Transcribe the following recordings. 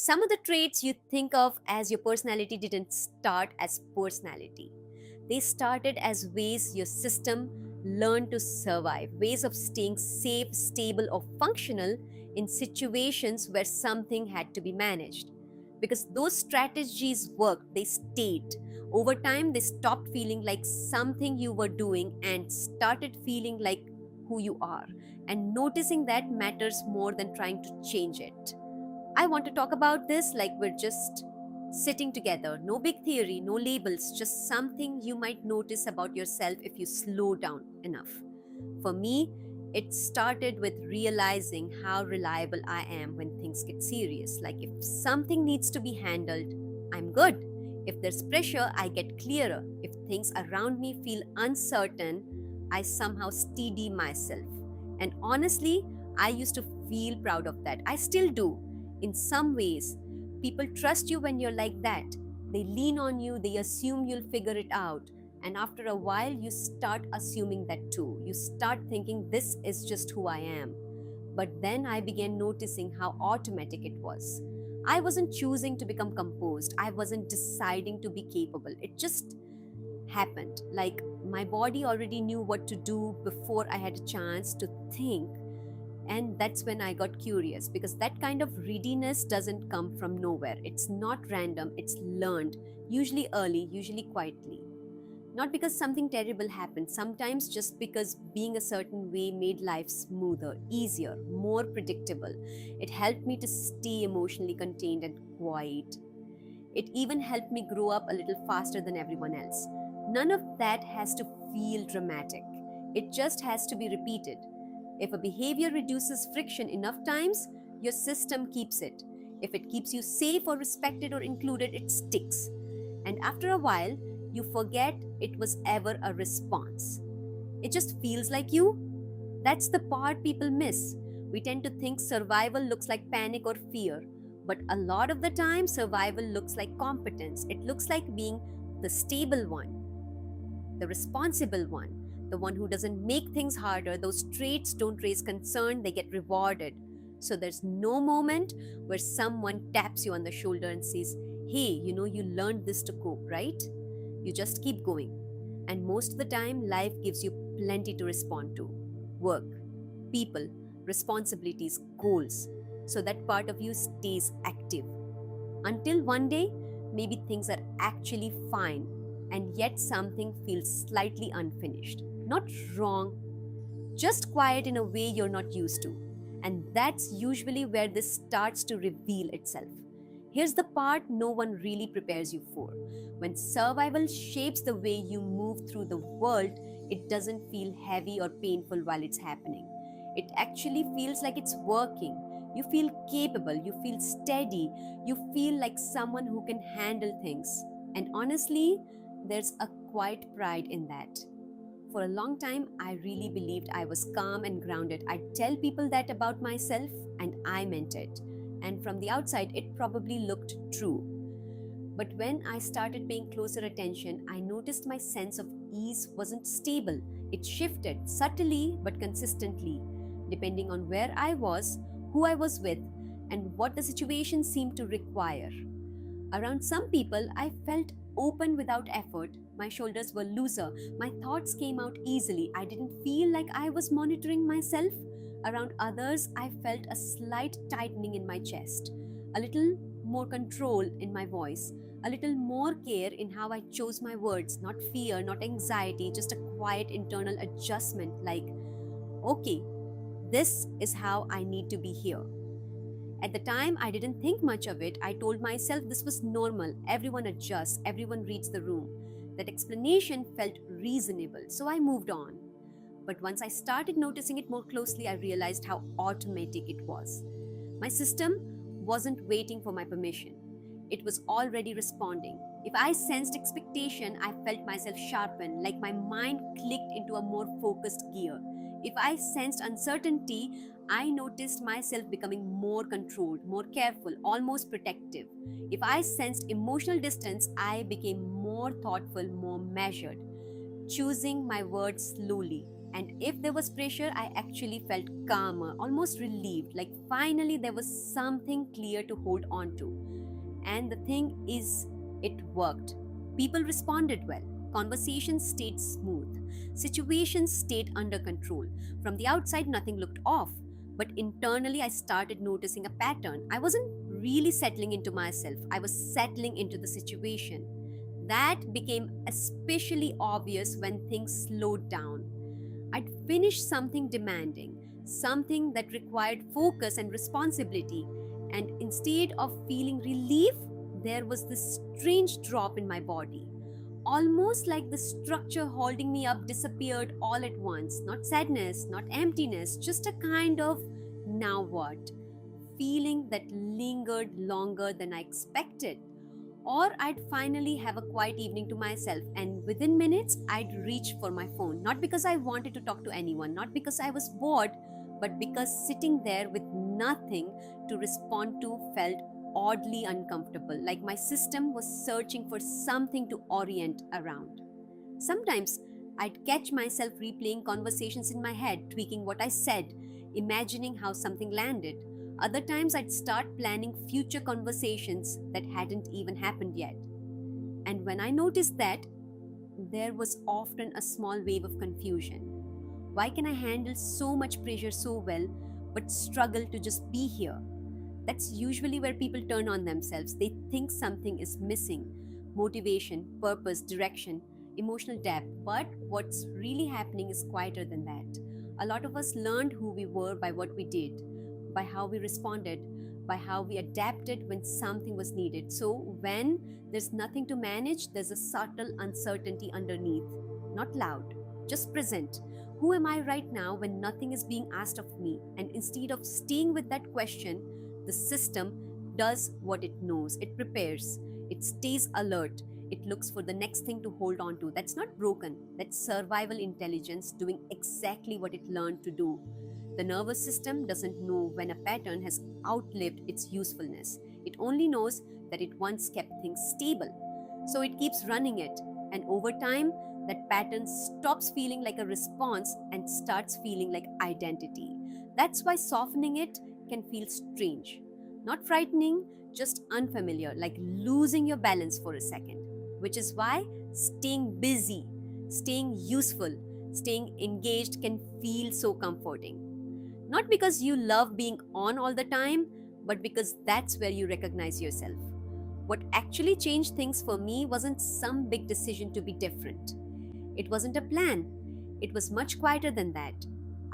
Some of the traits you think of as your personality didn't start as personality. They started as ways your system learned to survive, ways of staying safe, stable, or functional in situations where something had to be managed. Because those strategies worked, they stayed. Over time, they stopped feeling like something you were doing and started feeling like who you are. And noticing that matters more than trying to change it. I want to talk about this like we're just sitting together. No big theory, no labels, just something you might notice about yourself if you slow down enough. For me, it started with realizing how reliable I am when things get serious. Like if something needs to be handled, I'm good. If there's pressure, I get clearer. If things around me feel uncertain, I somehow steady myself. And honestly, I used to feel proud of that. I still do in some ways. People trust you when you're like that. They lean on you, they assume you'll figure it out. And after a while, you start assuming that too. You start thinking, this is just who I am. But then I began noticing how automatic it was. I wasn't choosing to become composed, I wasn't deciding to be capable. It just happened. Like my body already knew what to do before I had a chance to think. And that's when I got curious because that kind of readiness doesn't come from nowhere. It's not random, it's learned, usually early, usually quietly. Not because something terrible happened, sometimes just because being a certain way made life smoother, easier, more predictable. It helped me to stay emotionally contained and quiet. It even helped me grow up a little faster than everyone else. None of that has to feel dramatic, it just has to be repeated. If a behavior reduces friction enough times, your system keeps it. If it keeps you safe or respected or included, it sticks. And after a while, you forget it was ever a response. It just feels like you. That's the part people miss. We tend to think survival looks like panic or fear, but a lot of the time, survival looks like competence. It looks like being the stable one, the responsible one, the one who doesn't make things harder. Those traits don't raise concern, they get rewarded. So there's no moment where someone taps you on the shoulder and says, hey, you learned this to cope, right? You just keep going. And most of the time, life gives you plenty to respond to: work, people, responsibilities, goals. So that part of you stays active. Until one day, maybe things are actually fine, and yet something feels slightly unfinished. Not wrong, just quiet in a way you're not used to. And that's usually where this starts to reveal itself. Here's the part no one really prepares you for. When survival shapes the way you move through the world, it doesn't feel heavy or painful while it's happening. It actually feels like it's working. You feel capable, you feel steady, you feel like someone who can handle things. And honestly, there's a quiet pride in that. For a long time, I really believed I was calm and grounded. I'd tell people that about myself, and I meant it. And from the outside, it probably looked true. But when I started paying closer attention, I noticed my sense of ease wasn't stable. It shifted subtly but consistently, depending on where I was, who I was with, and what the situation seemed to require. Around some people, I felt open without effort. My shoulders were looser. My thoughts came out easily. I didn't feel like I was monitoring myself. Around others, I felt a slight tightening in my chest, a little more control in my voice, a little more care in how I chose my words. Not fear, not anxiety, just a quiet internal adjustment like, okay, this is how I need to be here. At the time, I didn't think much of it. I told myself this was normal. Everyone adjusts, everyone reads the room. That explanation felt reasonable, so I moved on. But once I started noticing it more closely, I realized how automatic it was. My system wasn't waiting for my permission, it was already responding. If I sensed expectation, I felt myself sharpen, like my mind clicked into a more focused gear. If I sensed uncertainty, I noticed myself becoming more controlled, more careful, almost protective. If I sensed emotional distance, I became more thoughtful, more measured, choosing my words slowly, And if there was pressure, I actually felt calmer, almost relieved, like finally there was something clear to hold on to. And the thing is, it worked. People responded well. Conversations stayed smooth. Situations stayed under control. From the outside, nothing looked off. But internally, I started noticing a pattern. I wasn't really settling into myself, I was settling into the situation. That became especially obvious when things slowed down. I'd finished something demanding, something that required focus and responsibility, and instead of feeling relief, there was this strange drop in my body. Almost like the structure holding me up disappeared all at once. Not sadness, not emptiness, just a kind of now what feeling that lingered longer than I expected. Or I'd finally have a quiet evening to myself, and within minutes, I'd reach for my phone. Not because I wanted to talk to anyone, not because I was bored, but because sitting there with nothing to respond to felt oddly uncomfortable, like my system was searching for something to orient around. Sometimes I'd catch myself replaying conversations in my head, tweaking what I said, imagining how something landed. Other times I'd start planning future conversations that hadn't even happened yet. And when I noticed that, there was often a small wave of confusion. Why can I handle so much pressure so well, but struggle to just be here? That's usually where people turn on themselves. They think something is missing: motivation, purpose, direction, emotional depth. But what's really happening is quieter than that. A lot of us learned who we were by what we did, by how we responded, by how we adapted when something was needed. So, when there's nothing to manage, there's a subtle uncertainty underneath. Not loud, just present. Who am I right now when nothing is being asked of me? And instead of staying with that question, the system does what it knows. It prepares, it stays alert, it looks for the next thing to hold on to. That's not broken, that's survival intelligence doing exactly what it learned to do. The nervous system doesn't know when a pattern has outlived its usefulness. It only knows that it once kept things stable. So it keeps running it, and over time, that pattern stops feeling like a response and starts feeling like identity. That's why softening it can feel strange. Not frightening, just unfamiliar, like losing your balance for a second. Which is why staying busy, staying useful, staying engaged can feel so comforting. Not because you love being on all the time, but because that's where you recognize yourself. What actually changed things for me wasn't some big decision to be different. It wasn't a plan. It was much quieter than that.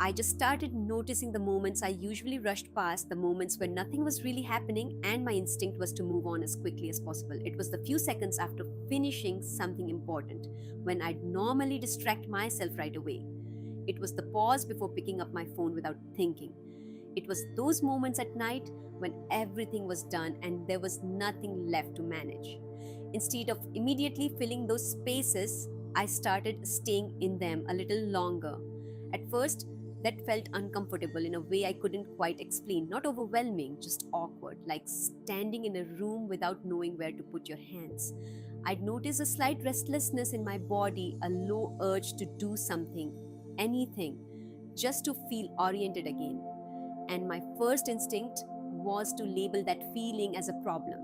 I just started noticing the moments I usually rushed past, the moments where nothing was really happening and my instinct was to move on as quickly as possible. It was the few seconds after finishing something important, when I'd normally distract myself right away. It was the pause before picking up my phone without thinking. It was those moments at night when everything was done and there was nothing left to manage. Instead of immediately filling those spaces, I started staying in them a little longer. At first, that felt uncomfortable in a way I couldn't quite explain. Not overwhelming, just awkward, like standing in a room without knowing where to put your hands. I'd notice a slight restlessness in my body, a low urge to do something, anything, just to feel oriented again. And my first instinct was to label that feeling as a problem,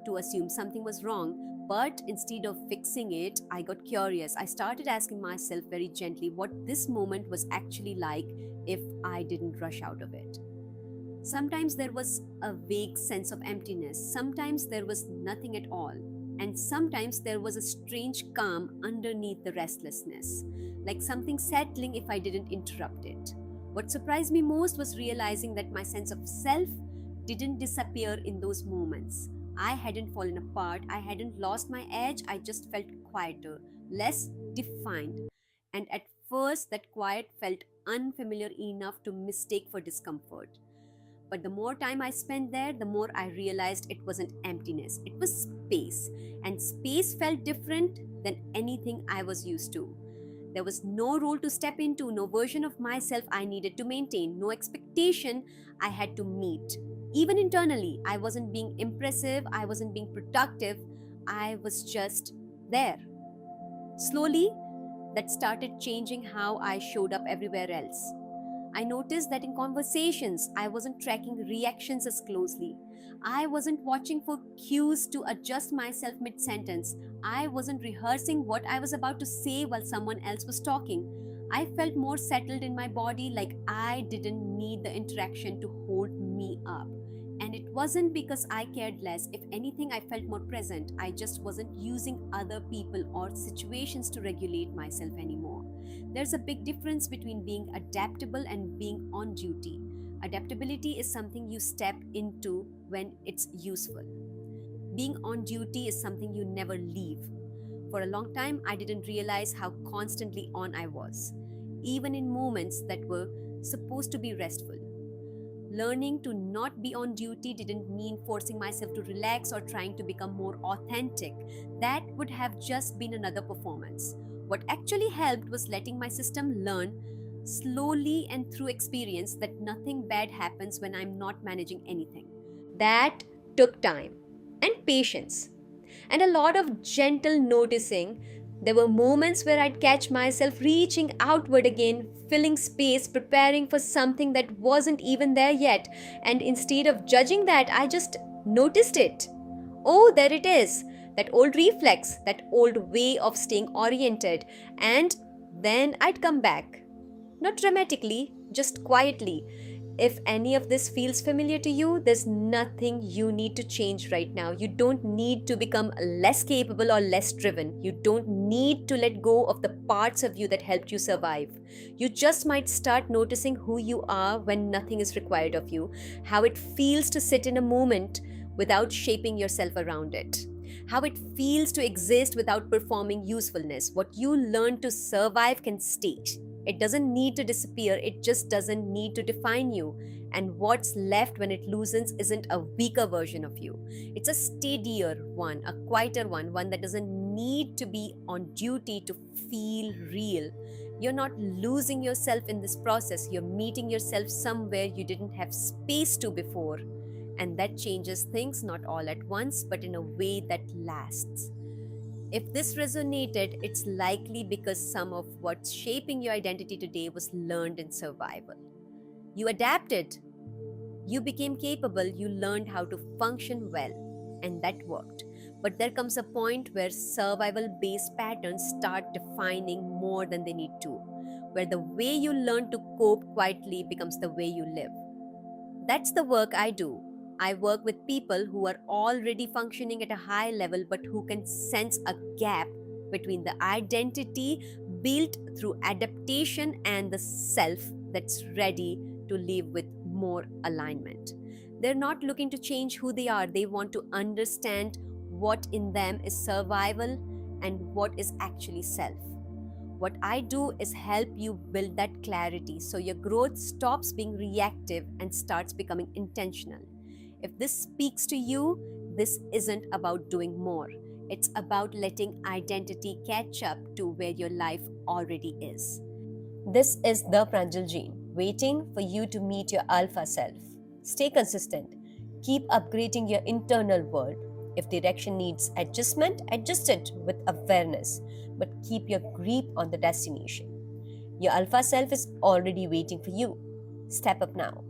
to assume something was wrong. But instead of fixing it, I got curious. I started asking myself very gently what this moment was actually like if I didn't rush out of it. Sometimes there was a vague sense of emptiness, sometimes there was nothing at all, and sometimes there was a strange calm underneath the restlessness, like something settling if I didn't interrupt it. What surprised me most was realizing that my sense of self didn't disappear in those moments. I hadn't fallen apart, I hadn't lost my edge, I just felt quieter, less defined. And at first, that quiet felt unfamiliar enough to mistake for discomfort. But the more time I spent there, the more I realized it wasn't emptiness, it was space. And space felt different than anything I was used to. There was no role to step into, no version of myself I needed to maintain, no expectation I had to meet. Even internally, I wasn't being impressive, I wasn't being productive, I was just there. Slowly, that started changing how I showed up everywhere else. I noticed that in conversations, I wasn't tracking reactions as closely. I wasn't watching for cues to adjust myself mid sentence. I wasn't rehearsing what I was about to say while someone else was talking. I felt more settled in my body, like I didn't need the interaction to hold me up. And it wasn't because I cared less. If anything, I felt more present. I just wasn't using other people or situations to regulate myself anymore. There's a big difference between being adaptable and being on duty. Adaptability is something you step into when it's useful. Being on duty is something you never leave. For a long time, I didn't realize how constantly on I was, even in moments that were supposed to be restful. Learning to not be on duty didn't mean forcing myself to relax or trying to become more authentic. That would have just been another performance. What actually helped was letting my system learn slowly and through experience that nothing bad happens when I'm not managing anything. That took time and patience and a lot of gentle noticing. There were moments where I'd catch myself reaching outward again, filling space, preparing for something that wasn't even there yet. And instead of judging that, I just noticed it. Oh, there it is. That old reflex, that old way of staying oriented. And then I'd come back. Not dramatically, just quietly. If any of this feels familiar to you, there's nothing you need to change right now. You don't need to become less capable or less driven. You don't need to let go of the parts of you that helped you survive. You just might start noticing who you are when nothing is required of you, how it feels to sit in a moment without shaping yourself around it, how it feels to exist without performing usefulness. What you learn to survive can stay. It doesn't need to disappear, it just doesn't need to define you. And what's left when it loosens isn't a weaker version of you. It's a steadier one, a quieter one that doesn't need to be on duty to feel real. You're not losing yourself in this process, you're meeting yourself somewhere you didn't have space to before. And that changes things not all at once, but in a way that lasts. If this resonated, it's likely because some of what's shaping your identity today was learned in survival. You adapted, you became capable, you learned how to function well, and that worked. But there comes a point where survival-based patterns start defining more than they need to, where the way you learn to cope quietly becomes the way you live. That's the work I do. I work with people who are already functioning at a high level but who can sense a gap between the identity built through adaptation and the self that's ready to live with more alignment. They're not looking to change who they are, they want to understand what in them is survival and what is actually self. What I do is help you build that clarity so your growth stops being reactive and starts becoming intentional. If this speaks to you, this isn't about doing more. It's about letting identity catch up to where your life already is. This is the Pranjal Jain, waiting for you to meet your alpha self. Stay consistent. Keep upgrading your internal world. If direction needs adjustment, adjust it with awareness, but keep your grip on the destination. Your alpha self is already waiting for you. Step up now.